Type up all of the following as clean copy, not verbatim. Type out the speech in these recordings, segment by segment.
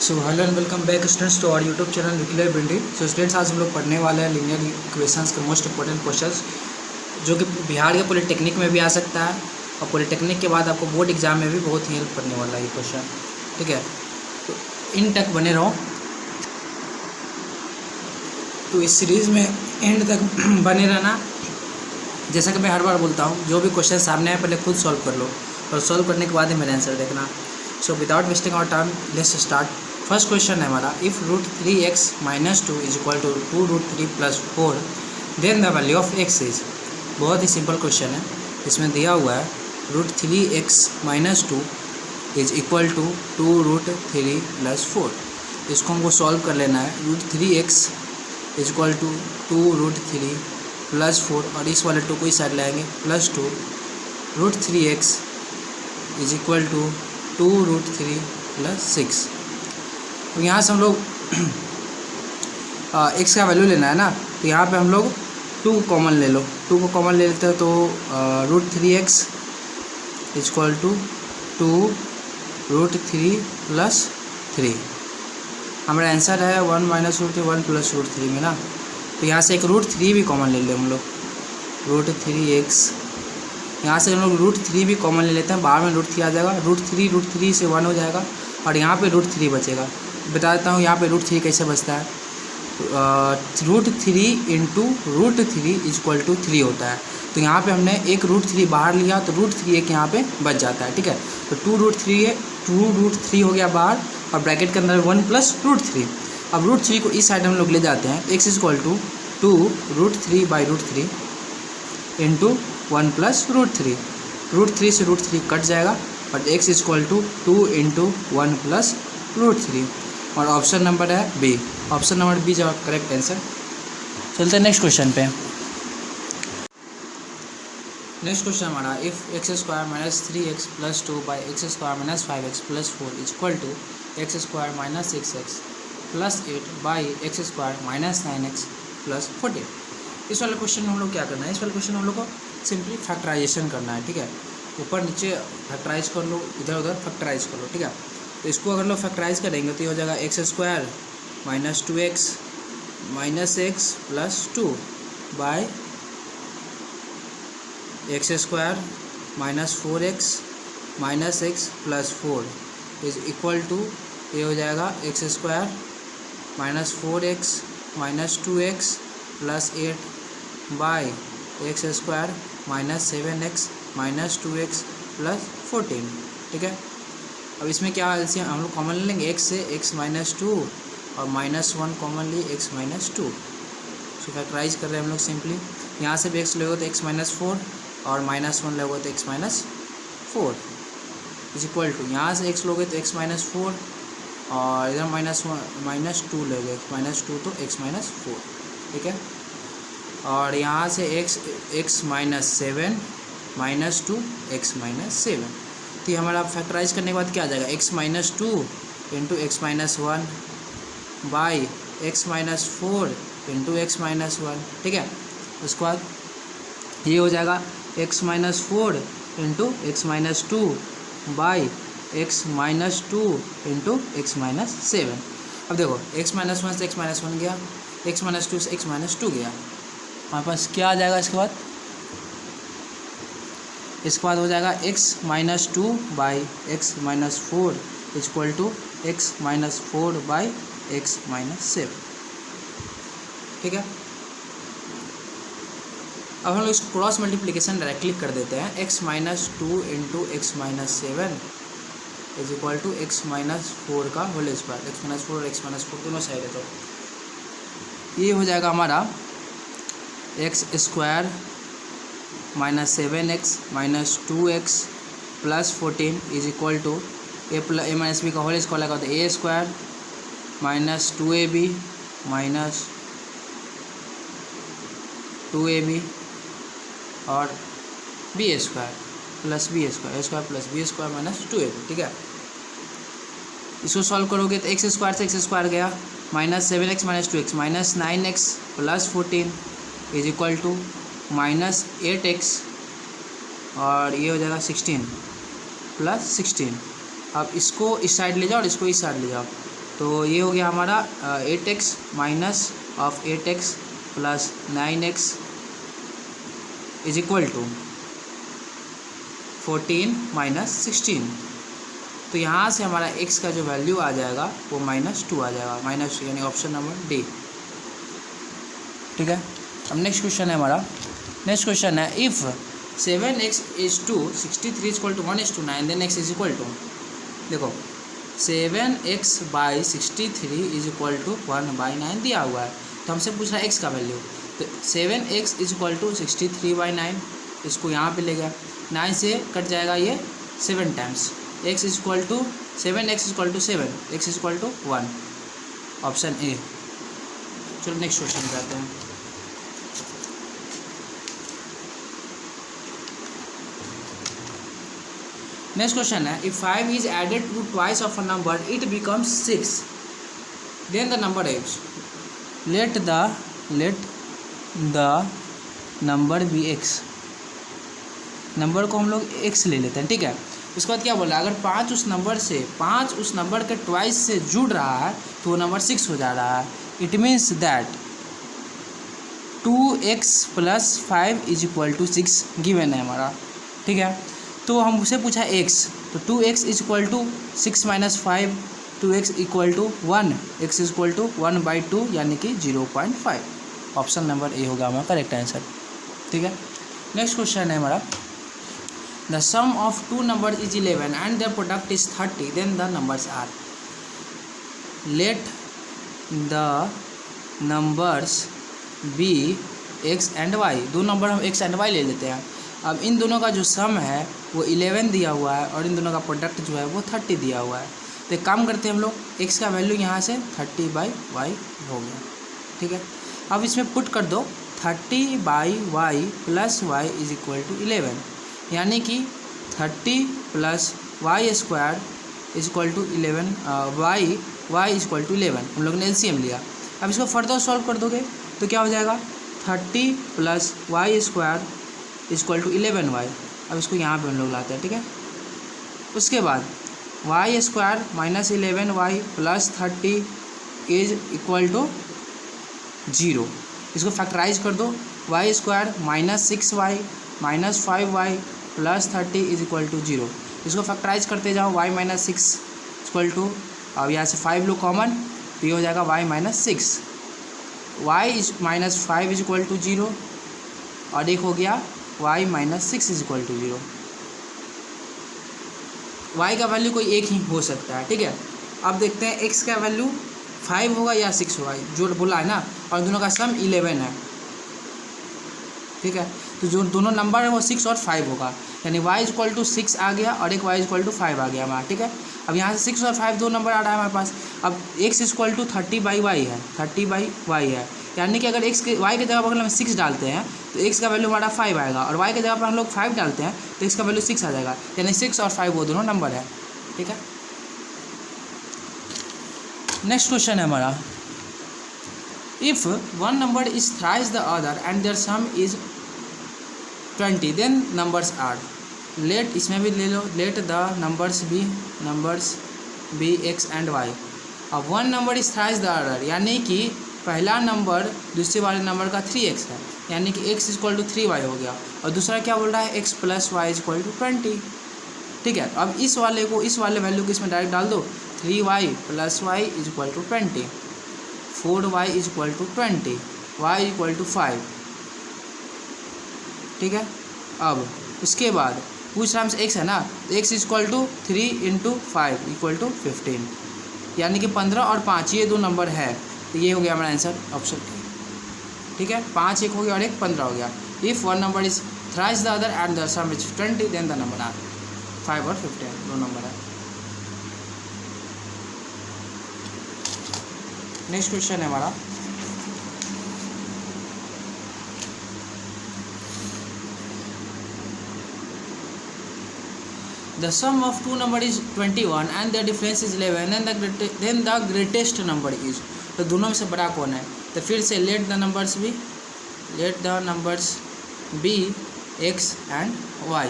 So hello and welcome back students to our YouTube channel nuclear building. So students, आज हम लोग पढ़ने वाले हैं लीनियर इक्वेशंस के मोस्ट इंपॉर्टेंट क्वेश्चंस, जो कि बिहार के पॉलिटेक्निक में भी आ सकता है और पॉलिटेक्निक के बाद आपको बोर्ड एग्जाम में भी बहुत ही हेल्प करने वाला है ये क्वेश्चन। ठीक है, तो इन तक बने रहो। तो इस सीरीज़ में एंड तक बने रहना। जैसा कि मैं हर बार बोलता हूँ, जो भी क्वेश्चन सामने आए पहले खुद सॉल्व कर लो और सॉल्व करने के बाद ही मेरा आंसर देखना। So without wasting our time let's start. First question है हमारा, if √3x - 2 is equal to 2√3 + 4 then the value of x is. बहुत ही सिंपल क्वेश्चन है। इसमें दिया हुआ है √3x - 2 इज इक्वल टू 2√3 + 4। इसको हमको सॉल्व कर लेना है। √3x इज इक्वल टू 2√3 + 4 और इस वाले 2 को इस साइड लाएंगे +2 √3x इज इक्वल टू 2√3 + 6। तो यहाँ से हम लोग x का वैल्यू लेना है ना, तो यहाँ पे हम लोग 2 कॉमन ले लो। 2 को कॉमन ले लेते हैं तो √3x इज इक्वल टू 2√3 + 3। हमारा आंसर है 1 - √3 1 + √3 में ना। तो यहाँ से एक √3 भी कॉमन ले लें हम लोग। √3x यहाँ से हम लोग √3 भी कॉमन ले लेते हैं। बाहर में √3 आ जाएगा, √3 से 1 हो जाएगा और यहाँ पे √3 बचेगा। बता देता हूँ यहाँ पे √3 कैसे बचता है। √3 × √3 इज इक्वल टू 3 होता है। तो यहाँ पे हमने एक √3 बाहर लिया तो √3 एक यहाँ पे बच जाता है। ठीक है, तो 2√3 हो गया बाहर और ब्रैकेट के अंदर 1 + √3। अब √3 को इस साइड हम लोग ले जाते हैं। x is equal to 2√3/√3 into 1 + √3। √3 से √3 कट जाएगा और x इज इक्वल टू 2 × 1 + √3 और ऑप्शन नंबर है बी। ऑप्शन नंबर बी जवाब करेक्ट आंसर। चलते हैं नेक्स्ट क्वेश्चन पे। नेक्स्ट क्वेश्चन हमारा, if x² - 3x + 2 / x² - 5x + 4 is equal to x² - 6x + 8 / x² - 9x + 14। इस वाले क्वेश्चन में हम लोग क्या करना है, इस वाले क्वेश्चन में हम लोग को सिंपली फैक्टराइजेशन करना है। ठीक है, ऊपर नीचे फैक्टराइज कर लो, इधर उधर फैक्टराइज कर लो। ठीक है, तो इसको अगर लोग फैक्टराइज करेंगे तो ये हो जाएगा x² - 2x - x + 2 / x² - 4x - x + 4 is equal to ये हो जाएगा x² - 4x - 2x + 8 / x² - 7x - 2x + 14। ठीक है, अब इसमें क्या एलसीएम हम लोग कॉमन ले लेंगे। x से x - 2 और -1 कॉमन लिए x - 2। सो फैक्टराइज कर रहे हैं हम लोग सिंपली। यहाँ से भी x लोगे तो x - 4 और -1 लोगे तो x - 4 इज इक्वल टू, यहाँ से x लोगे तो x - 4 और इधर -2 लोगे -2 तो x - 4। ठीक है, और यहाँ से x - 7 -2 x - 7। तो ये हमारा फैक्टराइज करने के बाद क्या आ जाएगा, x - 2 × x - 1 / x - 4 × x - 1। ठीक है, उसके बाद ये हो जाएगा x - 4 × x - 2 / x - 2 × x - 7। अब देखो x - 1 से x - 1 गया, x - 2 से x - 2 गया। हमारे पास क्या आ जाएगा इसके बाद हो जाएगा x - 2 / x - 4 is equal to x - 4 / x - 7। ठीक है, अब हम लोग इसको क्रॉस मल्टीप्लिकेशन डायरेक्टली कर देते हैं। x - 2 × x - 7 is equal to x - 4 का होल स्क्वायर। x - 4 और x - 4 दोनों साइड है, तो ये हो जाएगा हमारा x² - 7x - 2x + 14 is equal to a - b का होल स्क्वायर लगा तो a² - 2ab - 2ab और b² + b² + b² - 2ab। ठीक है, इसको सॉल्व करोगे तो x² से x² गया, -7x - 2x -9x + 14 is equal to -8x और ये हो जाएगा 16 + 16। अब इसको इस साइड ले जाओ और इसको इस साइड ले जाओ तो ये हो गया हमारा 8x minus of 8x plus 9x is equal to 14 minus 16। तो यहाँ से हमारा x का जो वैल्यू आ जाएगा वो -2 आ जाएगा, माइनस यानी ऑप्शन नंबर डी। ठीक है, अब नेक्स्ट क्वेश्चन है हमारा। नेक्स्ट क्वेश्चन है if 7x is to 63 is equal to 1:9 then x is equal to, देखो 7x by 63 is equal to 1/9 दिया हुआ है, तो हमसे पूछ रहा है x का वैल्यू। तो 7x इज इक्वल टू 63/9, इसको यहाँ पे ले गया, 9 से कट जाएगा ये 7 times, x is equal to 7x is equal to 7, x is equal to 1, option A. चलो नेक्स्ट क्वेश्चन करते हैं। नेक्स्ट क्वेश्चन है if 5 is added to twice of a number it becomes 6 then the number is, let the number be x, number को हम लोग x ले लेते हैं। ठीक है, उसके बाद क्या बोला, अगर 5 उस नंबर के ट्वाइस से जुड़ रहा है तो वो नंबर 6 हो जा रहा है। It means that 2x plus 5 is equal to 6 given है हमारा। ठीक है, तो हम उसे पूछा x, तो 2x is equal to 6 minus 5, 2x equal to 1, x is equal to 1/2 यानी कि 0.5, ऑप्शन नंबर ए होगा हमारा करेक्ट आंसर। ठीक है, नेक्स्ट क्वेश्चन है हमारा the sum of 2 number is 11 and the product is 30 then the numbers are, let the numbers be x and y, दो number हम x एंड y ले लेते हैं। अब इन दोनों का जो सम है वो 11 दिया हुआ है और इन दोनों का प्रोडक्ट जो है वो 30 दिया हुआ है। तो एक काम करते हैं हम लोग, x का वैल्यू यहाँ से 30/y हो गया। ठीक है, अब इसमें पुट कर दो 30/y plus y is equal to 11, यानी कि 30 plus Y square is equal to 11, y is equal to 11, हम लोग ने LCM लिया। अब इसको फर्दर सॉल्व कर दोगे तो क्या हो जाएगा, 30 plus Y square is equal to 11y। अब इसको यहाँ पे हम लोग लाते हैं। ठीक है, उसके बाद Y square minus 11y plus 30 is equal to 0, इसको फैक्टराइज कर दो, Y square minus 6y minus 5y plus 30 is equal to 0, इसको फैक्टराइज करते जाओ, y माइनस 6 इक्वल टू, अब यहाँ से 5 लो कॉमन तो ये हो जाएगा y minus 6, y is minus 5 is equal to 0 और एक हो गया y minus 6 is equal to 0। y का वैल्यू कोई एक ही हो सकता है। ठीक है, अब देखते हैं x का वैल्यू 5 होगा या 6 होगा, जो बोला है ना, और दोनों का सम 11 है। ठीक है, तो जो दोनों नंबर है वो 6 और 5 होगा, यानी y इज इक्वल टू 6 आ गया और एक y इज इक्वल टू 5 आ गया हमारा। ठीक है, अब यहाँ से 6 और 5 दो नंबर आ रहा है हमारे पास। अब x is equal to 30/y है, 30/y है, यानी कि अगर x के y के जगह पर हम 6 डालते हैं तो x का वैल्यू हमारा 5 आएगा, और y के जगह पर हम लोग 5 डालते हैं तो x का वैल्यू 6 आ जाएगा, यानी 6 और 5 वो दोनों नंबर है। ठीक है, नेक्स्ट क्वेश्चन है हमारा if one number is thrice the other and their sum is 20 then numbers are, let, इसमें भी ले लो, let the numbers be x and y। अब one number is thrice the other, यानी कि पहला नंबर दूसरे वाले नंबर का 3x है, यानी कि x is equal to 3y हो गया, और दूसरा क्या बोल रहा है x plus Y is equal to 20। ठीक है, अब इस वाले वैल्यू को इसमें डायरेक्ट डाल दो, 3y plus Y is equal to 20, 4y is equal to 20, y is equal to 5। ठीक है, अब उसके बाद पूछ रहा हमसे x है ना, x is equal to 3 × 5 equal to 15, यानी कि 15 और 5 ये दो नंबर है, तो ये हो गया हमारा आंसर ऑप्शन ए। ठीक है, 5 एक हो गया और एक 15 हो गया। If one number is thrice the other and the sum is 20 then the number are, 5 और 15 दो नंबर है। नेक्स्ट क्वेश्चन है हमारा the sum of two number is 21 and the difference is 11 then the greatest number is, तो दोनों में से बड़ा कौन है, तो फिर से let the numbers be x and y।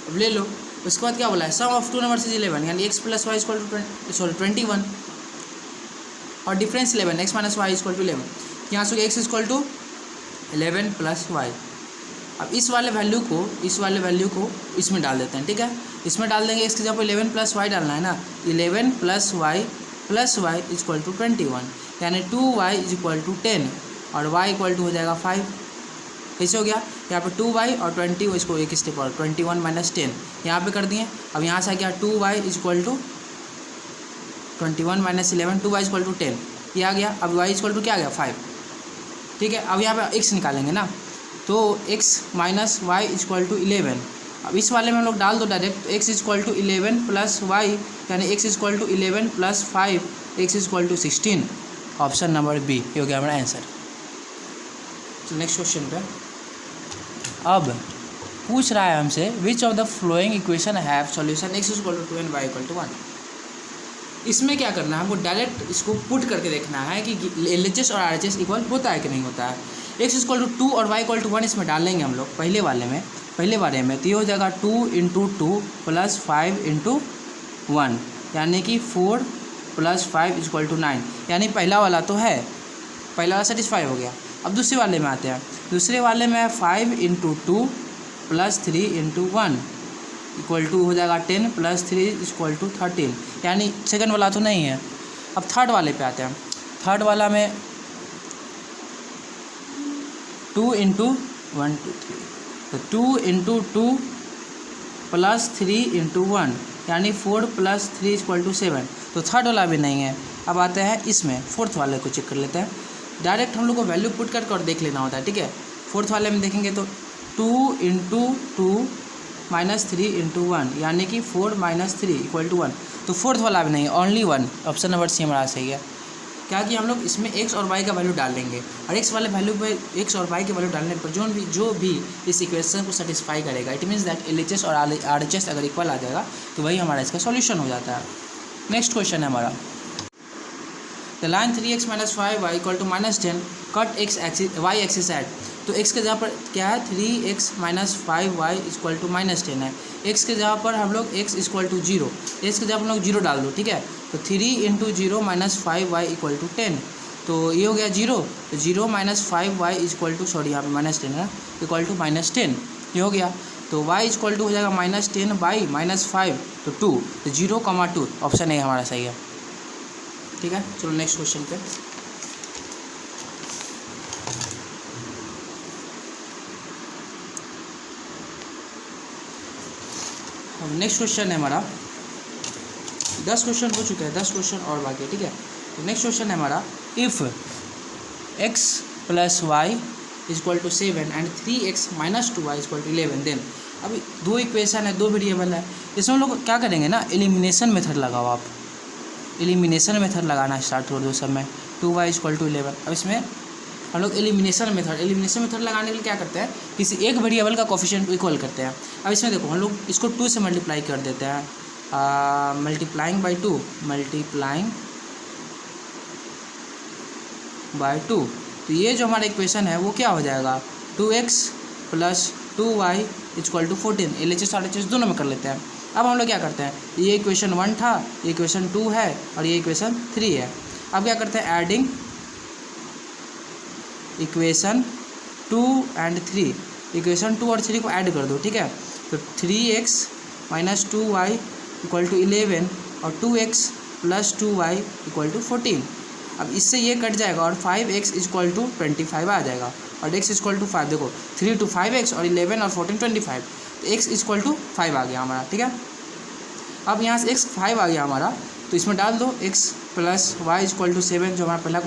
अब ले लो, उसके बाद क्या बोला है, sum of two numbers is 11, यानी x plus Y equal to 21। और difference 11, X minus Y equal to 11। यहाँ से X equal to 11 plus Y. अब इस वाले वैल्यू को इसमें डाल देते हैं, ठीक है। इसमें डाल देंगे, इसके जब 11 प्लस वाई डालना है ना, 11 प्लस वाई इक्वल टू 21, यानी 2y इज इक्वल टू 10 और y इक्वल टू हो जाएगा 5। कैसे हो गया, यहाँ पे 2y और 20 इसको एक स्टेप और 21 माइनस 10 यहाँ पे कर दिए। अब यहाँ से आ गया 2y is equal to 21 minus 11, 2y equal to 10 ये आ गया। अब y इक्वल टू क्या आ गया 5, ठीक है। अब यहाँ पे x निकालेंगे ना, तो x minus Y equal to 11। अब इस वाले में हम लोग डाल दो direct, x equal to 11 plus Y, यानी x equal to 11 plus 5, x equal to 16। Option number B ये हो गया हमारा आंसर। तो नेक्स्ट क्वेश्चन पे अब पूछ रहा है हमसे which of the following equation have solution x equal to 2 and y equal to 1। इसमें क्या करना है, हमको डायरेक्ट इसको पुट करके देखना है कि LHS और RHS इक्वल होता है कि नहीं होता है। x इक्वल टू 2 और y इक्वल टू 1 इसमें डाल लेंगे हम लोग पहले बारे में, तो ये हो जाएगा 2 इंटू 2 प्लस 5 इंटू 1, यानी कि 4 प्लस 5 इक्वल टू 9, यानी पहला वाला तो है, पहला वाला सेटिस्फाई हो गया। अब दूसरे वाले में आते हैं, दूसरे वाले में 5 into 2 plus 3 into 1 equal to हो जाएगा 10 प्लस 3 इक्वल टू 13, यानी सेकंड वाला तो नहीं है। अब थर्ड वाले पे आते हैं, थर्ड वाला में 2 इंटू 1 2 3, तो 2 इंटू 2 प्लस 3 इंटू 1, यानी 4 प्लस 3 इक्वल टू 7, तो थर्ड वाला भी नहीं है। अब आते हैं इसमें फोर्थ वाले को चेक कर लेते हैं। डायरेक्ट हम लोग को वैल्यू पुट करके और देख लेना होता है, ठीक है। फोर्थ वाले में देखेंगे तो 2 इंटू 2 माइनस 3 इंटू 1, यानी कि 4 माइनस 3 इक्वल टू 1, तो फोर्थ वाला भी नहीं है, ओनली 1। ऑप्शन नंबर सी हमारा सही है। क्या कि हम लोग इसमें x और y का वैल्यू डाल देंगे और x वाले वैल्यू पे x और y के वैल्यू डालने पर जो भी इस इक्वेशन को सेटिस्फाई करेगा, इट मीन्स दैट LHS और RHS अगर इक्वल आ जाएगा तो वही हमारा इसका सॉल्यूशन हो जाता है। नेक्स्ट क्वेश्चन है हमारा, the line 3x minus 5y equal to minus 10 cut y axis at. तो x के जगह पर क्या है, 3x minus 5y equal to minus 10 है। x के जगह पर हम लोग x इक्वल टू 0, x के जगह पर हम लोग 0 डाल दो, ठीक है। तो 3 into 0 minus 5y equal to 10, तो ये हो गया 0, तो 0 minus 5y equal to, sorry यहाँ पे माइनस 10 है, इक्वल टू माइनस 10 ये हो गया। तो y इक्वल टू हो जाएगा माइनस 10 बाई माइनस 5, तो 2, तो 0,2 ऑप्शन ए हमारा सही है, ठीक है। चलो नेक्स्ट क्वेश्चन पे नेक्स्ट क्वेश्चन है हमारा, 10 क्वेश्चन हो चुके हैं, 10 क्वेश्चन और बाकी है, ठीक है। तो नेक्स्ट क्वेश्चन है हमारा, if x plus Y equal to 7 and 3x minus 2y equal to 11, then अभी दो इक्वेशन है, दो वेरिएबल है, इसमें हम लोग क्या करेंगे ना, एलिमिनेशन मेथड लगाओ आप, एलिमिनेशन मेथड लगाना स्टार्ट कर दो सब में। 2y इक्वल टू 11, अब इसमें हम लोग एलिमिनेशन मेथड लगाने के लिए क्या करते हैं, किसी एक वेरिएबल का कोफिशिएंट को इक्वल करते हैं। अब इसमें देखो हम लोग इसको 2 से मल्टीप्लाई कर देते हैं, मल्टीप्लाइंग बाई 2, तो ये जो हमारा इक्वेशन है वो क्या हो जाएगा, 2x plus 2y equal to 14, LHS RHS दोनों में कर लेते हैं। अब हम लोग क्या करते हैं, ये इक्वेशन 1 था, ये इक्वेशन 2 है और ये इक्वेशन 3 है। अब क्या करते हैं, एडिंग इक्वेशन 2 एंड 3, इक्वेशन 2 और 3 को ऐड कर दो, ठीक है। तो 3x minus 2y equal to 11 और 2x plus 2y equal to 14। अब इससे ये कट जाएगा और 5x इक्वल टू 25 आ जाएगा और x इक्वल टू 5, देखो 3 to 5x और 11 और 14 25, तो x इक्वल टू 5 आ गया हमारा, ठीक है। अब यहाँ से x 5 आ गया हमारा, तो इसमें डाल दो x plus Y equal to 7, जो हमारा पहला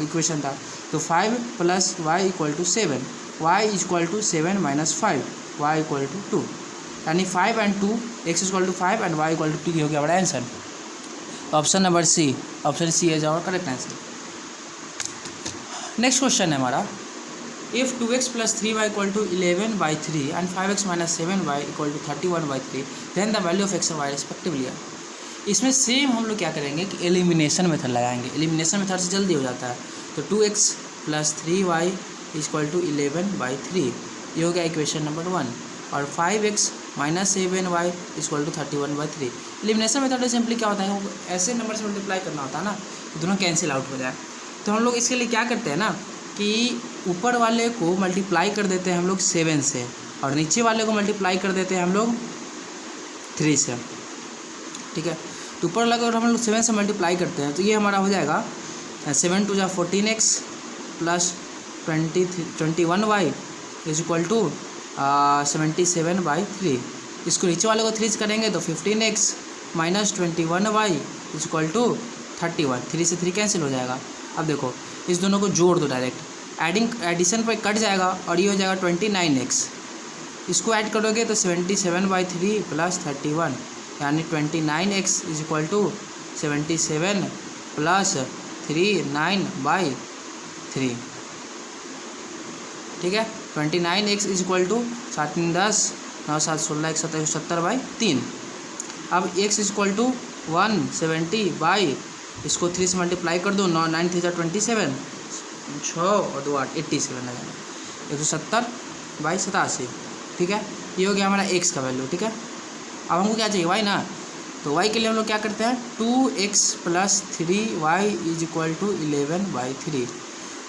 इक्वेशन था, तो 5 plus Y equal to 7, Y equal to 7 minus 5, Y equal to 2, यानी 5 and 2, x equal to 5 and Y equal to 2 हो गया हमारा answer. Option number C, option C है जो करेक्ट आंसर। नेक्स्ट क्वेश्चन है हमारा, if 2x plus 3y equal to 11/3 and 5x minus 7y equal to 31/3, then the value of x और y respectively. इसमें same हम लोग क्या करेंगे कि एलिमिनेशन मेथड लगाएंगे, एलिमिनेशन मेथड से जल्दी हो जाता है। तो 2x plus 3y equal to 11/3 ये हो गया इक्वेशन नंबर 1, और 5x -7y equal to 31/3। Elimination method simply क्या होता है, ऐसे नंबर से मल्टीप्लाई करना होता है ना, दोनों कैंसिल आउट हो जाए। तो हम लोग इसके लिए क्या करते हैं ना कि ऊपर वाले को मल्टीप्लाई कर देते हैं हम लोग 7 से, और नीचे वाले को मल्टीप्लाई कर देते हैं हम लोग 3 से, ठीक है। तो ऊपर वाला अगर हम लोग 7 से मल्टीप्लाई करते हैं तो ये हमारा हो जाएगा 7 2 14x plus 21y is equal to 77/3। इसको नीचे वाले को 3 से करेंगे तो 15x minus 21y is equal to 31। 3 से 3 कैंसिल हो जाएगा। अब देखो इस दोनों को जोड़ दो डायरेक्ट, एडिशन पर कट जाएगा और ये हो जाएगा 29x। इसको ऐड करोगे तो 77/3 प्लस 31 यानी 29x is equal to 77 plus 39/3, ठीक है। 29x is equal to 7 10 9 7 16 1 7 70/3। अब x इज इक्वल टू 170 इसको 3 से मल्टीप्लाई कर दो, 9 3 27 6 और 2 8 87 आ जाएगा 170/87, ठीक है। ये हो गया हमारा x का वैल्यू, ठीक है। अब हमको क्या चाहिए, y ना, तो y के लिए हम लोग क्या करते हैं 2x plus 3y is equal to 11/3।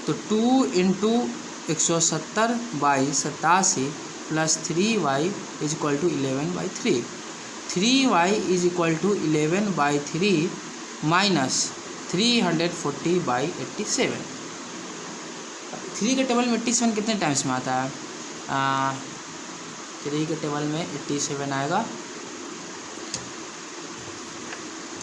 तो 2 into 170/87 plus 3y is equal to 11/3। 3y is equal to 11/3 minus 340/87। 3 के टेबल में 87 कितने टाइम्स में आता है, 3 के टेबल में 87 आएगा।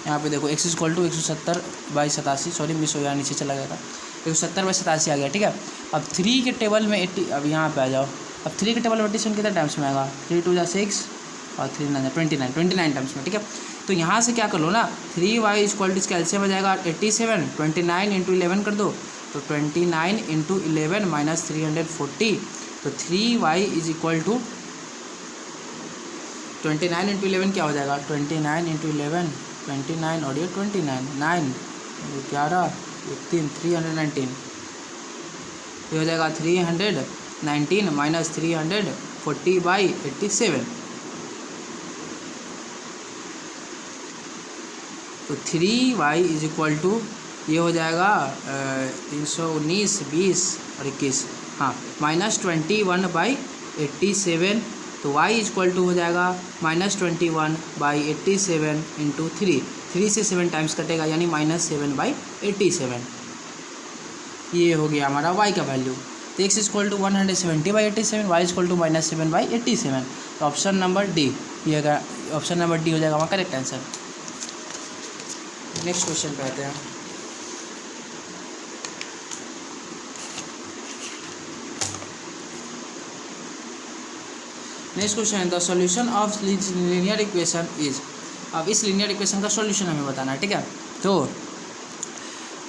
यहाँ पे देखो x equal to 170/87, sorry miss हो गया, नीचे चला गया था, 170/87 आ गया, ठीक है। अब 3 के टेबल में 80, अब यहाँ पे आ जाओ, अब 3 के टेबल में 87 कितने टाइम्स में आएगा, 3 2 6 और 3 9 29 टाइम्स में, ठीक है। तो यहाँ से क्या कर लो ना, 3y इक्वल टू इसका एलसीएम आ जाएगा 87, 29 इंटू 11 कर दो तो 29 इंटू 11 माइनस 340, तो 3y is equal to 29 into 11 क्या हो जाएगा, 29 इंटू 11 29 और ये 29 9 11 3 319, ये हो जाएगा 319 माइनस 340/87। तो 3y इज इक्वल टू ये हो जाएगा 319 20 और 21, हाँ माइनस 21/87। तो y इज इक्वल टू हो जाएगा माइनस 21/87 इंटू 3 से 7 टाइम्स कटेगा यानी माइनस 7/87। ये हो गया हमारा y का वैल्यू। तो x is equal to 170/87, y is equal to minus 7/87। तो ऑप्शन नंबर डी, ये ऑप्शन नंबर डी हो जाएगा हमारा करेक्ट आंसर। नेक्स्ट क्वेश्चन पे आते हैं। नेक्स्ट क्वेश्चन है the solution of linear equation is. अब इस लीनियर इक्वेशन का सॉल्यूशन हमें बताना है, ठीक है। तो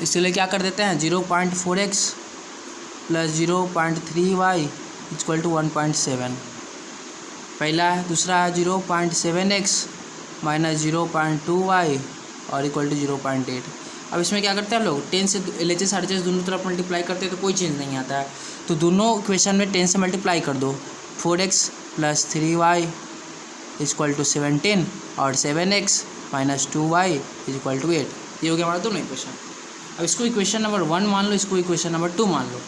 इसके लिए क्या कर देते हैं 0.4x plus 0.3y equal to 1.7 पहला है। दूसरा है 0.7x माइनस 0.2y और इक्वल टू 0.8। अब इसमें क्या करते हैं हम लोग 10 से LHS RHS दोनों तरफ मल्टीप्लाई करते हैं तो कोई चेंज नहीं आता है। तो दोनों इक्वेशन में 10 से मल्टीप्लाई कर दो, 4x plus 3y equal to 17 और 7x minus 2y equal to 8। ये हो गया हमारा दोनों इक्वेशन। अब इसको इक्वेशन नंबर 1 मान लो, इसको इक्वेशन नंबर 2 मान लो।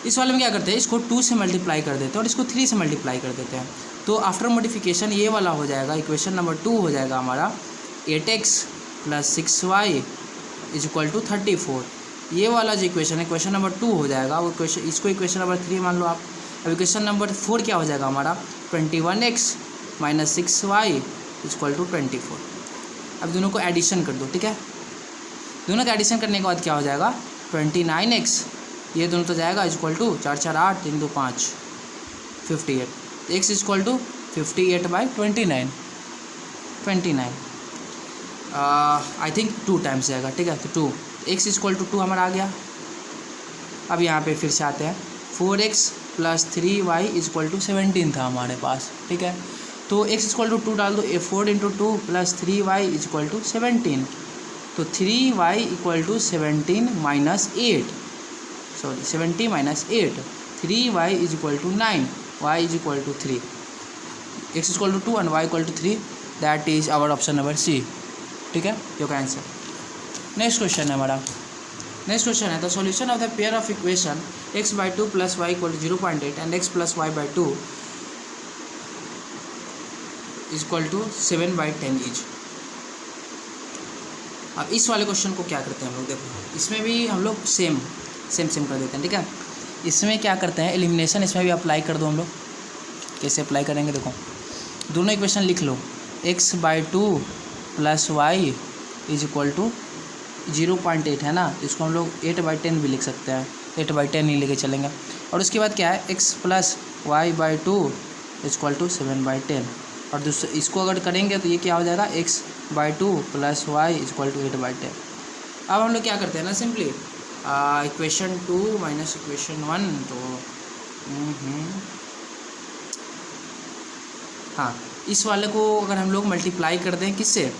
इस वाले में क्या करते हैं इसको 2 से मल्टीप्लाई कर देते हैं और इसको 3 से मल्टीप्लाई कर देते हैं। तो आफ्टर मॉडिफिकेशन ये वाला हो जाएगा, इक्वेशन नंबर 2 हो जाएगा हमारा 8x plus 6y is equal to 34। ये वाला जो इक्वेशन है इक्वेशन नंबर 2 हो जाएगा, वो इक्वेशन इसको इक्वेशन नंबर 3 मान लो आप। अब इक्वेशन नंबर 4 क्या हो जाएगा हमारा 21x minus 6y is equal to 24। अब दोनों को एडिशन कर दो, ठीक है। दोनों का एडिशन करने के बाद क्या हो जाएगा 29x, ये दोनों तो जाएगा is equal to 4 4 8 3 2 5 58। x is equal to 58/29 I think 2 times जाएगा, ठीक है। तो 2 x इज इक्वल टू 2 हमारा आ गया। अब यहाँ पे फिर से आते हैं 4x plus 3y is equal to 17 था हमारे पास, ठीक है। तो x इज इक्वल टू 2 डाल दो, 4 into 2 plus 3y is equal to 17। तो 3y equal to 17 minus 8, sorry 70 minus 8, 3y is equal to 9, y is equal to 3। x equal to 2 and y equal to 3, that is our option number C. ठीक है, your answer. Next question है हमारा, next question है the solution of the pair of equation x/2 + y equal to 0.8 and x + y/2 equal to 7/10 each. अब इस वाले question को क्या करते हैं हम लोग, देखो इसमें भी हम लोग सेम कर देते हैं। ठीक है, इसमें क्या करते हैं, एलिमिनेशन इसमें भी अप्लाई कर दो हम लोग। कैसे अप्लाई करेंगे, देखो दोनों इक्वेशन लिख लो, x/2 + y is equal to 0.8 है ना, इसको हम लोग 8/10 भी लिख सकते हैं, 8/10 ही लेके चलेंगे। और उसके बाद क्या है, x + y/2 इक्वल टू 7/10, और दूसरे इसको अगर करेंगे तो ये क्या हो जाएगा, x/2 + y इक्वल टू 8/10। अब हम लोग क्या करते हैं ना, सिंपली इक्वेशन 2 माइनस इक्वेशन 1, तो हाँ इस वाले को अगर हम लोग मल्टीप्लाई कर दें किससे,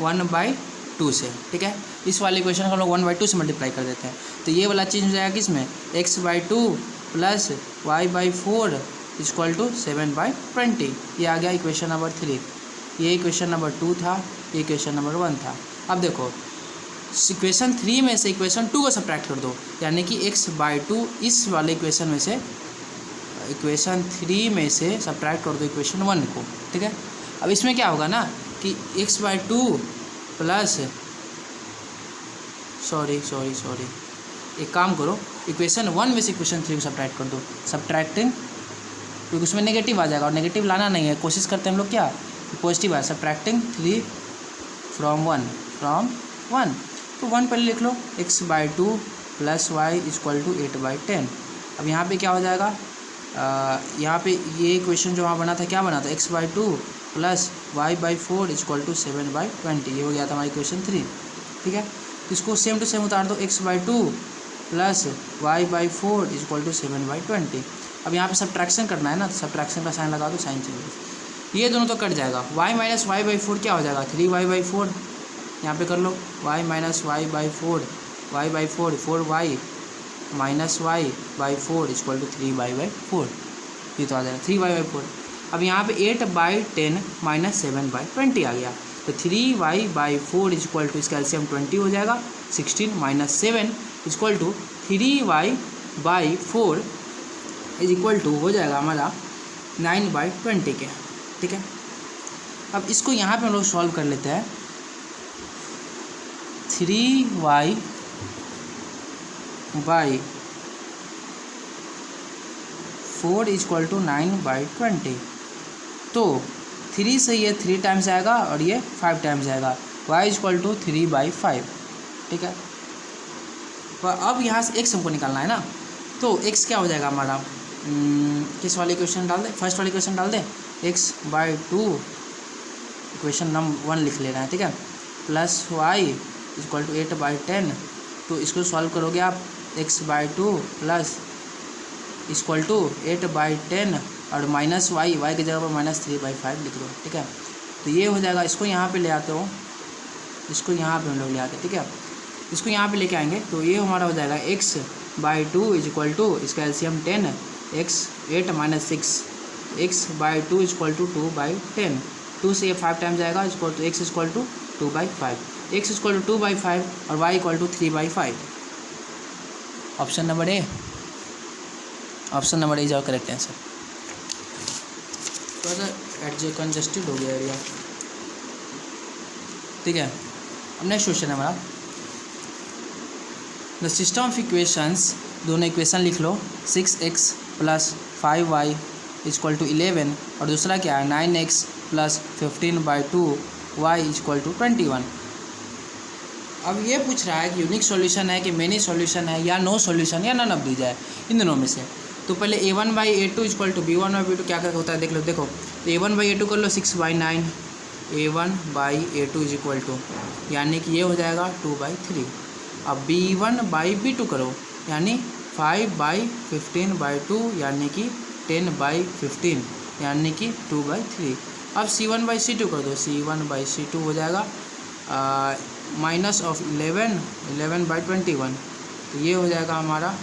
1/2 से। ठीक है, इस वाले इक्वेशन को हम लोग 1/2 से मल्टीप्लाई कर देते हैं, तो ये वाला चेंज हो जाएगा किसमें, x/2 + y/4 इक्वल टू 7/20। ये आ गया इक्वेशन नंबर 3। ये इक्वेशन नंबर 2 था, ये इक्वेशन नंबर 1 था। अब देखो इक्वेशन 3 में से इक्वेशन 2 को सब्ट्रैक्ट कर दो, यानी कि x/2 इस वाले इक्वेशन में से, इक्वेशन 3 में से सब्ट्रैक्ट कर दो इक्वेशन 1 को। ठीक है, अब इसमें क्या होगा ना कि x/2 प्लस सॉरी एक काम करो, इक्वेशन 1 में से इक्वेशन 3 को सब्ट्रैक्ट कर दो, सब्ट्रैक्टिंग, क्योंकि उसमें नेगेटिव आ जाएगा और नेगेटिव लाना नहीं है, कोशिश करते हैं हम लोग क्या पॉजिटिव है, सब्ट्रैक्टिंग 3 फ्रॉम 1, तो 1 पहले लिख लो, x/2 + y इक्वल टू 8/10। अब यहाँ पे क्या हो जाएगा, यहाँ पे ये इक्वेशन जो वहाँ बना था क्या बना था, x/2 + y/4 इक्वल टू 7/20, ये हो गया था हमारा इक्वेशन 3। ठीक है, तो इसको सेम टू सेम उतार दो, x/2 + y/4 इक्वल टू 7/20। अब यहाँ पे सब्ट्रैक्शन करना है ना, तो सब्ट्रैक्शन का साइन लगा दो, साइन चेंज, ये दोनों तो कट जाएगा, y - y/4 क्या हो जाएगा, 3y/4, यहाँ पे कर लो, y - y/4, y/4 4y - y/4 equal to 3y/4, ये तो आ जाएगा 3y/4। अब यहाँ पे 8/10 - 7/20 आ गया, तो 3y/4 इक्वल टू इसका एलसीएम 20 हो जाएगा, 16 - 7 equal to 3y/4 equal to हो जाएगा हमारा 9/20 के। ठीक है, अब इसको यहाँ पे हम लोग सॉल्व कर लेते हैं, 3y/4 इक्वल टू 9/20, तो 3 से ये 3 टाइम्स आएगा और ये 5 टाइम्स आएगा, y इक्वल टू 3/5। ठीक है, तो अब यहाँ से x हमको निकालना है ना, तो x क्या हो जाएगा हमारा, किस वाले इक्वेशन डाल दे, फर्स्ट वाले इक्वेशन डाल दे, x/2 इक्वेशन नंबर 1 लिख ले रहे हैं। ठीक है, प्लस y इक्वल टू 8/10, तो इसको सॉल्व करोगे आप, x/2 प्लस इक्वल टू 8/10 और माइनस y की जगह पर -3/5 लिख दो। ठीक है, तो ये हो जाएगा, इसको यहाँ पे ले आते हो, इसको यहाँ पे हम लोग ले आते हैं। ठीक है, इसको यहाँ पे लेके आएंगे, तो ये हमारा हो जाएगा x/2 इक्वल टू इसका LCM 10, x 8 - 6, x/2 equal to 2/10, 2 से ये 5 टाइम्स जाएगा, equal to x equal to 2/5, x equal to 2/5 और y equal to 3/5। Option number A, option number A is our correct answer. तो एडजस्ट कंजस्टेड हो गया area. ठीक है, अब नेक्स्ट क्वेश्चन है हमारा, द सिस्टम ऑफ इक्वेशंस, दोनों इक्वेशन लिख लो, 6x + 5y इक्वल टू 11, और दूसरा क्या है 9x + 15/2 y इक्वल टू 21। अब ये पूछ रहा है कि यूनिक सॉल्यूशन है कि मेनी सॉल्यूशन है, या नो सॉल्यूशन, या नन ऑफ दी जाए, इन दोनों में से। तो पहले a1/a2 इक्वल टू b1/b2 क्या कर होता है देख लो, देखो तो a1/a2 कर लो 6/9, a1/a2 इज इक्वल टू, यानी कि ये हो जाएगा 2/3। अब b1/b2 करो, यानी 5/15/2, यानी कि 10/15, यानी कि 2/3। अब c1/c2 कर दो, c1/c2 हो जाएगा -11/21, तो ये हो जाएगा हमारा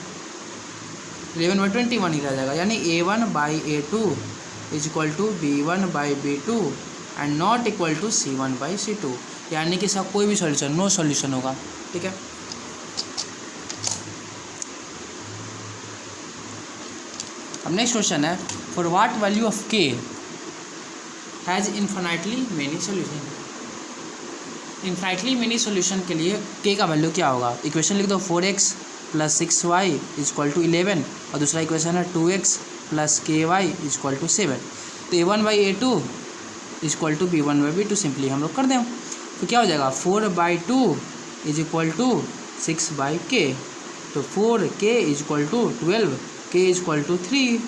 11/21 ही रह जाएगा, यानी a1/a2 is equal to B1/B2 and not equal to C1/C2, यानी कि इसका कोई भी सॉल्यूशन, नो सॉल्यूशन होगा। ठीक है, अब नेक्स्ट क्वेश्चन है, for what value of k has infinitely many solution. Infinitely many solution के लिए k का वैल्यू क्या होगा? इक्वेशन लिख दो, 4x + 6y is equal to 11, और दूसरा इक्वेशन है 2x + ky is equal to 7। तो A1/A2 is equal to B1/B2 simply हम लोग कर दें, तो क्या हो जाएगा 4/2 इज इक्वल टू 6/k, तो 4k is equal to 12, k is equal to 3।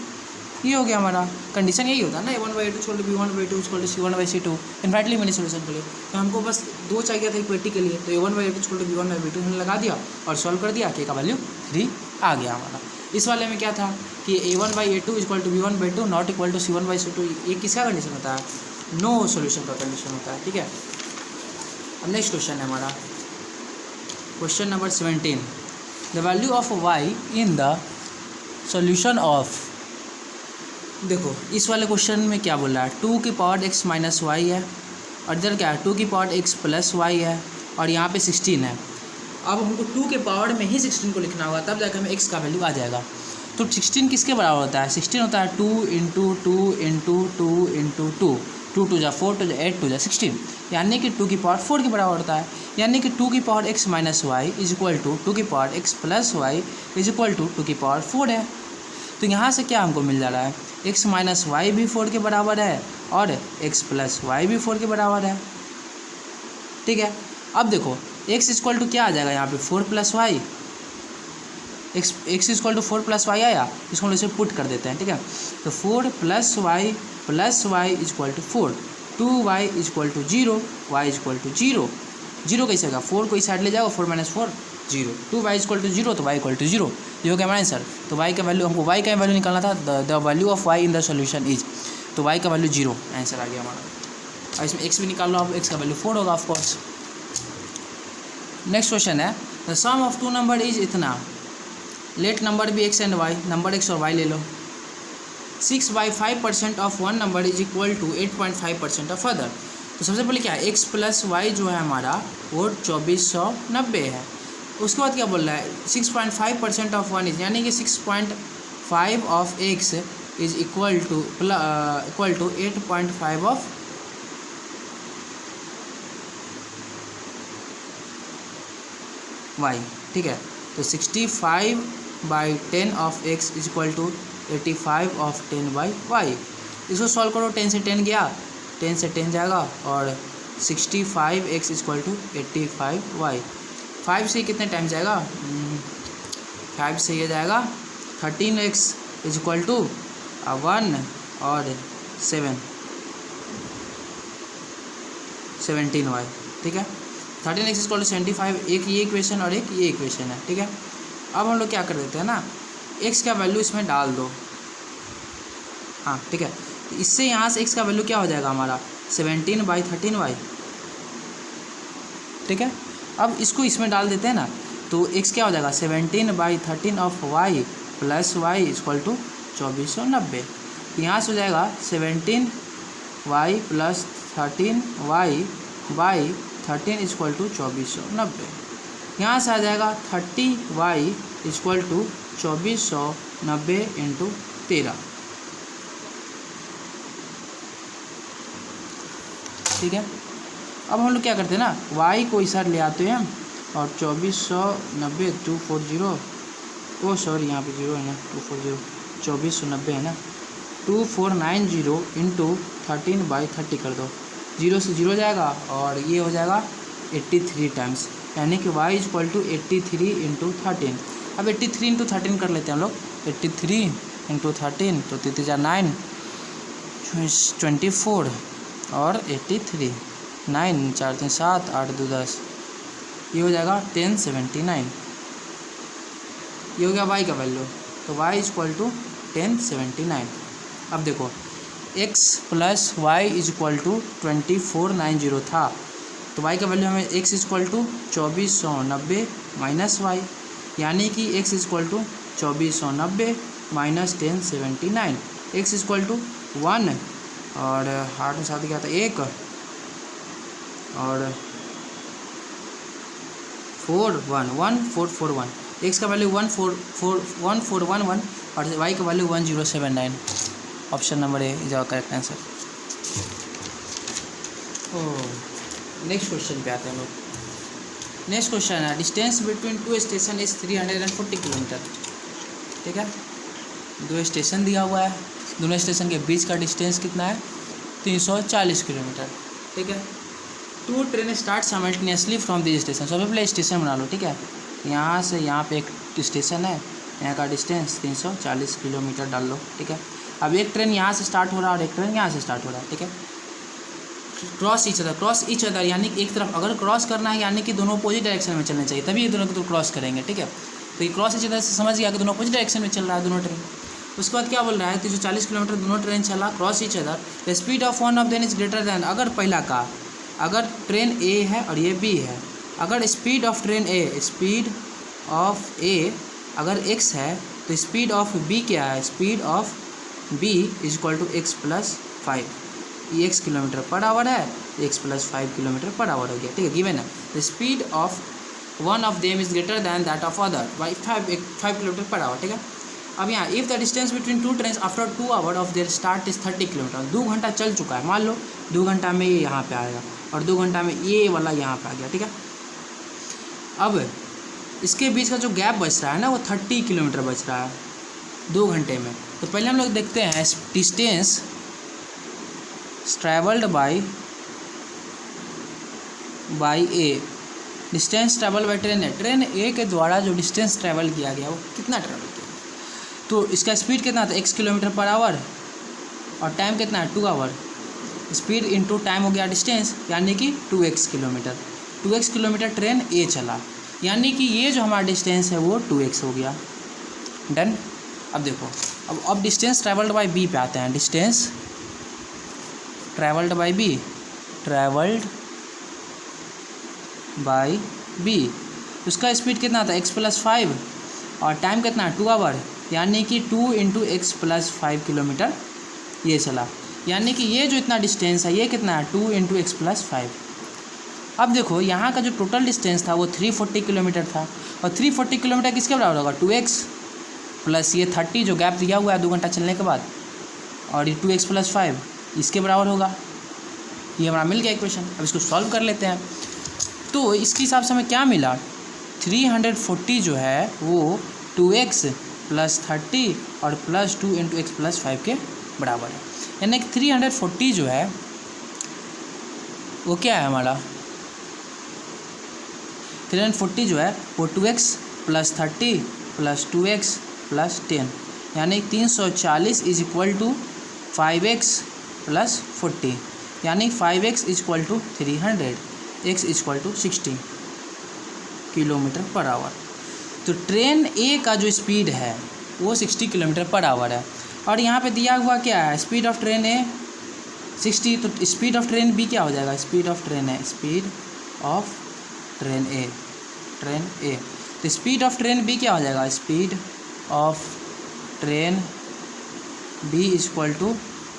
ये हो गया हमारा, कंडीशन यही होता है ना, A1/A2 is equal to B1/B2 is equal to C1/C2 infinitely many solution के लिए। तो हमको बस 2 चाहिए था इक्वेटी के लिए, तो A1/A2 is equal to B1/B2 हमने लगा दिया और सॉल्व कर दिया, k का वैल्यू 3 आ गया हमारा। इस वाले में क्या था कि A1/A2 is equal to B1/2 not equal to C1/C2, ये किसका कंडीशन होता है? नो सॉल्यूशन का कंडीशन होता है। ठीक है, अब नेक्स्ट क्वेश्चन है हमारा question number 17, the value of y in the solution of. देखो इस वाले क्वेश्चन में क्या बोल रहा है, 2 की पावर x माइनस वाई है, और इधर क्या है 2 की पावर x प्लस वाई है, और यहाँ पे 16 है। अब हमको 2 के पावर में ही 16 को लिखना होगा, तब जाकर हमें x का वैल्यू आ जाएगा। तो 16 किसके बराबर होता है? 16 होता है 2 × 2 × 2 × 2, 2 2 जा 4 2 जा 8 2 जा 16, यानी कि 2 की पावर 4 के बराबर होता है, यानी कि 2 की power x minus y is equal to 2 की power x plus Y is equal to 2 की पावर 4 है। तो यहाँ से क्या हमको मिल जा रहा है, x माइनस वाई भी 4 के बराबर है और x प्लस वाई भी 4 के बराबर है। ठीक है, अब देखो x इक्वल टू क्या आ जाएगा यहाँ पे 4 + y, x equal to 4 + y आया, इसको हम इसे पुट कर देते हैं। ठीक है, तो 4 + y is equal to 4, 2y is equal to 0, y is equal to 0, 0 कैसे होगा 4 को इस साइड ले जाओ, 4 - 4 0, 2y इज इक्वल टू 0, तो y इक्वल टू 0, ये हो गया हमारा आंसर। तो y का वैल्यू, हमको y का वैल्यू निकालना था, the value of y in the solution is, तो y का वैल्यू 0 आंसर आ गया हमारा। और इसमें x भी निकाल लो आप, x का वैल्यू 4 होगा ऑफ कोर्स। नेक्स्ट क्वेश्चन है, the sum of 2 number is इतना, लेट नंबर भी x and y, number x और y ले लो। 6/5% of one number is equal to 8.5% of other. तो सबसे पहले क्या है, x + y जो है हमारा वो 2490 है। उसके बाद क्या बोल रहा है 6.5% ऑफ वन इज, यानी कि 6.5 of x is equal to 8.5 of y। ठीक है, तो 65/10 of x is equal to 85 of 10/y। इसको सॉल्व करो, 10 से 10 गया, 10 से 10 जाएगा, और 65x is equal to 85y। 5 से कितने टाइम जाएगा, 5 से ये जाएगा 13x इज इक्वल टू 1 और 17y। ठीक है, 13x इज इक्वल टू 75, एक ये इक्वेशन और एक ये इक्वेशन है। ठीक है, अब हम लोग क्या कर देते हैं ना, x का वैल्यू इसमें डाल दो। हाँ ठीक है, तो इससे यहाँ से x का वैल्यू क्या हो जाएगा हमारा 17/13y। ठीक है, अब इसको इसमें डाल देते हैं ना, तो x क्या हो जाएगा 17/13 of y plus y equal to 2490। यहाँ से हो जाएगा 17y + 13y by 13 equal to 2490। यहाँ से आ जाएगा 30y इक्वल टू 2490 × 13। ठीक है, अब हम लोग क्या करते हैं ना, y को इस साइड ले आते हैं और 2490 240, ओ सॉरी यहाँ पे 0 है ना, 240 2490 है ना, 2490 × 13/30 कर दो, 0 से 0 जाएगा और ये हो जाएगा 83 टाइम्स, यानी कि y इक्वल टू 83 × 13। अब 83 × 13 कर लेते हैं हम लोग, 83 × 13 तो 3 × 9 24 और 83, 9 4 3 7 8 2 10, ये हो जाएगा 1079। ये हो गया y का वैल्यू, तो y इक्वल टू 1079। अब देखो x + y इक्वल टू 2490 था, तो y का वैल्यू हमें x equal to 2490 minus y, यानी कि x equal to 2490 minus 1079, x equal to 1 और 8 में 7 क्या था 1 और 4 1 1 4 4 1। एक्स का वैल्यू 1411 और वाई का value 1079। Option number A is our correct answer. Next question पे आते हैं लोग। नेक्स्ट क्वेश्चन है distance between two station is 340 kilometre. ठीक है, दो स्टेशन दिया हुआ है, दोनों स्टेशन के बीच का डिस्टेंस कितना है 340 किलोमीटर। ठीक है, two train start simultaneously from this station. सबसे पहले स्टेशन बना लो। ठीक है, यहाँ से यहाँ पे एक स्टेशन है, यहाँ का डिस्टेंस 340 किलोमीटर डाल लो। ठीक है, अब एक ट्रेन यहाँ से स्टार्ट हो रहा है और एक ट्रेन यहाँ से स्टार्ट हो रहा है। ठीक है, क्रॉस ईच अदर यानी कि एक तरफ अगर क्रॉस करना है यानी कि दोनों अपोजिट डायरेक्शन में चलने चाहिए, तभी ये दोनों को क्रॉस करेंगे। ठीक है, तो ये क्रॉस ईच अदर से समझ गया कि दोनों अपोजिट डायरेक्शन में चल रहा है दोनों ट्रेन। उसके बाद क्या बोल रहा है 340 किलोमीटर दोनों ट्रेन चला cross each other, the speed of one of them is greater then. अगर पहला का अगर ट्रेन ए है और ये बी है, अगर स्पीड ऑफ ट्रेन ए अगर x है तो स्पीड ऑफ बी क्या है, speed of B is equal to x plus 5। ये x किलोमीटर पर आवर है, x plus 5 kilometre per hour हो गया। ठीक है, गिवन है the speed of one of them is greater than that of other by 5 kilometre per hour. ठीक है, अब यहाँ if the distance between two train after 2 hour of their start is 30 kilometre. 2 घंटा चल चुका है, मान लो 2 घंटा में ये यहाँ पे आएगा और 2 घंटा में ये वाला यहाँ पे आ गया। ठीक है, अब इसके बीच का जो गैप बच रहा है ना वो 30 किलोमीटर बच रहा है 2 घंटे में। तो पहले हम लोग देखते हैं distance travelled by A. Distance travel by train है, ट्रेन ए के द्वारा जो डिस्टेंस ट्रैवल किया गया वो कितना ट्रैवल किया, तो इसका स्पीड कितना था x किलोमीटर पर आवर और टाइम कितना है 2 आवर। स्पीड इंटू टाइम हो गया डिस्टेंस यानी कि 2x kilometre. 2x kilometre train ए चला यानी कि ये जो हमारा डिस्टेंस है वो 2x हो गया। डन। अब देखो अब डिस्टेंस ट्रैवल्ड बाई बी पे आते हैं। Distance travelled by B, travelled by B, उसका स्पीड कितना था x प्लस 5 और टाइम कितना है 2 आवर यानी कि 2 इंटू एक्स प्लस 5 किलोमीटर ये चला यानी कि ये जो इतना डिस्टेंस है ये कितना है 2 इंटू एक्स प्लस 5। अब देखो यहाँ का जो टोटल डिस्टेंस था वो 340 किलोमीटर था और 340 किलोमीटर किसके बराबर होगा 2x प्लस ये 30 जो गैप दिया हुआ है 2 घंटा चलने के बाद और ये 2x प्लस 5 इसके बराबर होगा। ये हमारा मिल गया इक्वेशन। अब इसको सॉल्व कर लेते हैं। तो इसके हिसाब से हमें क्या मिला 340 जो है वो 2x प्लस 30 और प्लस 2 इंटू एक्स प्लस 5 के बराबर है। यानी कि 340 जो है वो क्या है हमारा 340 जो है वो 2x plus 30 plus 2x plus 10 यानी 340 is equal to 5x plus 40 यानी 5x is equal to 300, x is equal to 60 kilometre per hour. तो ट्रेन ए का जो स्पीड है वो 60 किलोमीटर पर आवर है और यहाँ पे दिया हुआ क्या है स्पीड ऑफ ट्रेन ए 60, तो स्पीड ऑफ ट्रेन बी क्या हो जाएगा speed of train A, speed of train A, तो स्पीड ऑफ ट्रेन बी क्या हो जाएगा speed of train B is equal to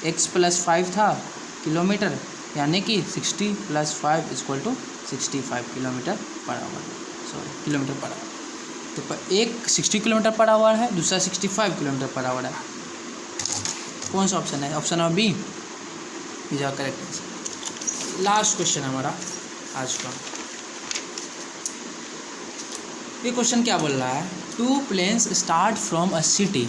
x plus 5 था किलोमीटर यानी कि 60 plus 5 is equal to 65 kilometre per hour, kilometre per hour. तो एक 60 kilometre per hour है, दूसरा 65 किलोमीटर पर आवर है। कौन सा ऑप्शन है? Option number B is our correct answer. Last question हमारा आज का। ये क्वेश्चन क्या बोल रहा है 2 planes start from a city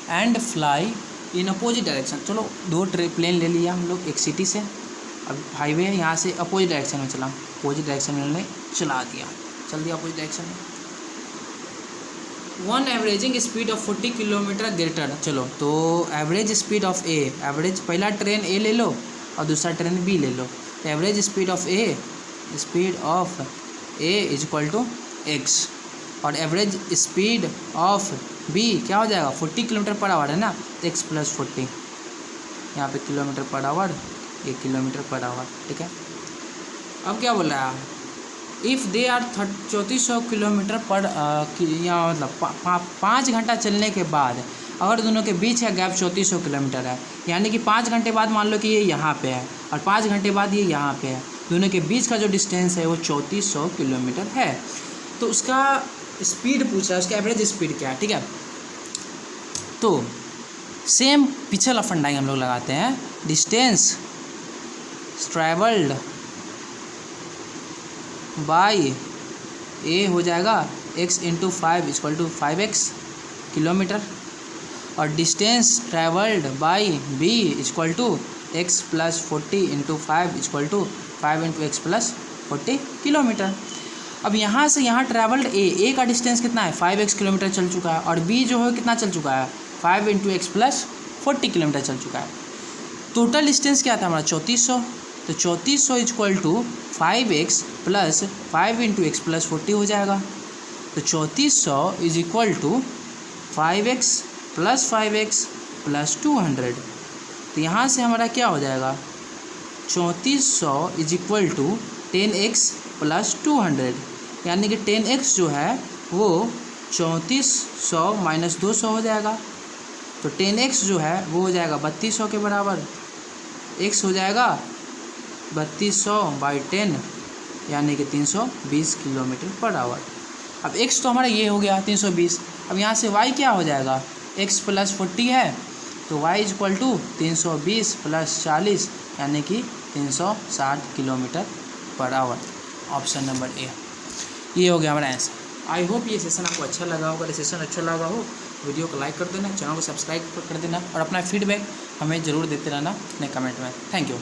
and fly in opposite direction. चलो 2 प्लेन ले लिया हम लोग एक सिटी से, अब हाईवे है यहाँ से अपोजिट डायरेक्शन में चला, अपोजिट डायरेक्शन में उन्होंने चल दिया अपोजिट डायरेक्शन में। One averaging speed of 40 kilometre greater. चलो तो average speed of A, average पहला ट्रेन ए ले लो और दूसरा ट्रेन बी ले लो, तो average speed of A is equal to x और एवरेज स्पीड ऑफ बी क्या हो जाएगा 40 किलोमीटर पर आवर है ना, एक्स प्लस 40, यहाँ पे किलोमीटर पर आवर, ये किलोमीटर पर आवर। ठीक है, अब क्या बोल रहा है इफ़ दे आर 3400 किलोमीटर पर या मतलब 5 घंटा चलने के बाद अगर दोनों के बीच का गैप 3400 किलोमीटर है, यानी कि 5 घंटे बाद मान लो कि ये यहाँ पे है और 5 घंटे बाद ये यहाँ पे है, दोनों के बीच का जो डिस्टेंस है वो 3400 किलोमीटर है। तो उसका स्पीड पूछ रहा है, उसका एवरेज स्पीड क्या है, ठीक है। तो सेम पिछला वाला फंडा हम लोग लगाते हैं, डिस्टेंस ट्रैवल्ड बाई ए हो जाएगा x into 5 equal to 5x kilometre, और distance travelled by b equal to x plus 40 into 5 equal to 5 into x plus 40 kilometre. अब यहाँ से यहाँ ट्रैवल्ड ए का डिस्टेंस कितना है 5x किलोमीटर चल चुका है, और b जो है कितना चल चुका है 5 इंटू एक्स प्लस 40 किलोमीटर चल चुका है। टोटल डिस्टेंस क्या था हमारा 3400, तो 3400 equal to 5x plus 5 into x plus 40 हो जाएगा। तो 3400 is equal to 5x plus 5x plus 200। तो यहाँ से हमारा क्या हो जाएगा 3400 is equal to 10x plus 200, यानी कि 10x जो है वो 3400 माइनस 200 हो जाएगा। तो 10x जो है वो हो जाएगा 3200 के बराबर, x हो जाएगा 3200 बाई 10 यानी कि 320 किलोमीटर पर आवर। अब x तो हमारा ये हो गया 320। अब यहाँ से y क्या हो जाएगा x प्लस 40 है, तो y is equal to 320 plus 40 यानी कि 360 kilometre per our. Option number ए ये हो गया हमारा आंसर। आई होप ये सेशन आपको अच्छा लगा होगा। अगर सेशन अच्छा लगा हो वीडियो को लाइक कर देना, चैनल को सब्सक्राइब कर देना और अपना फीडबैक हमें ज़रूर देते रहना अपने कमेंट में। Thank you.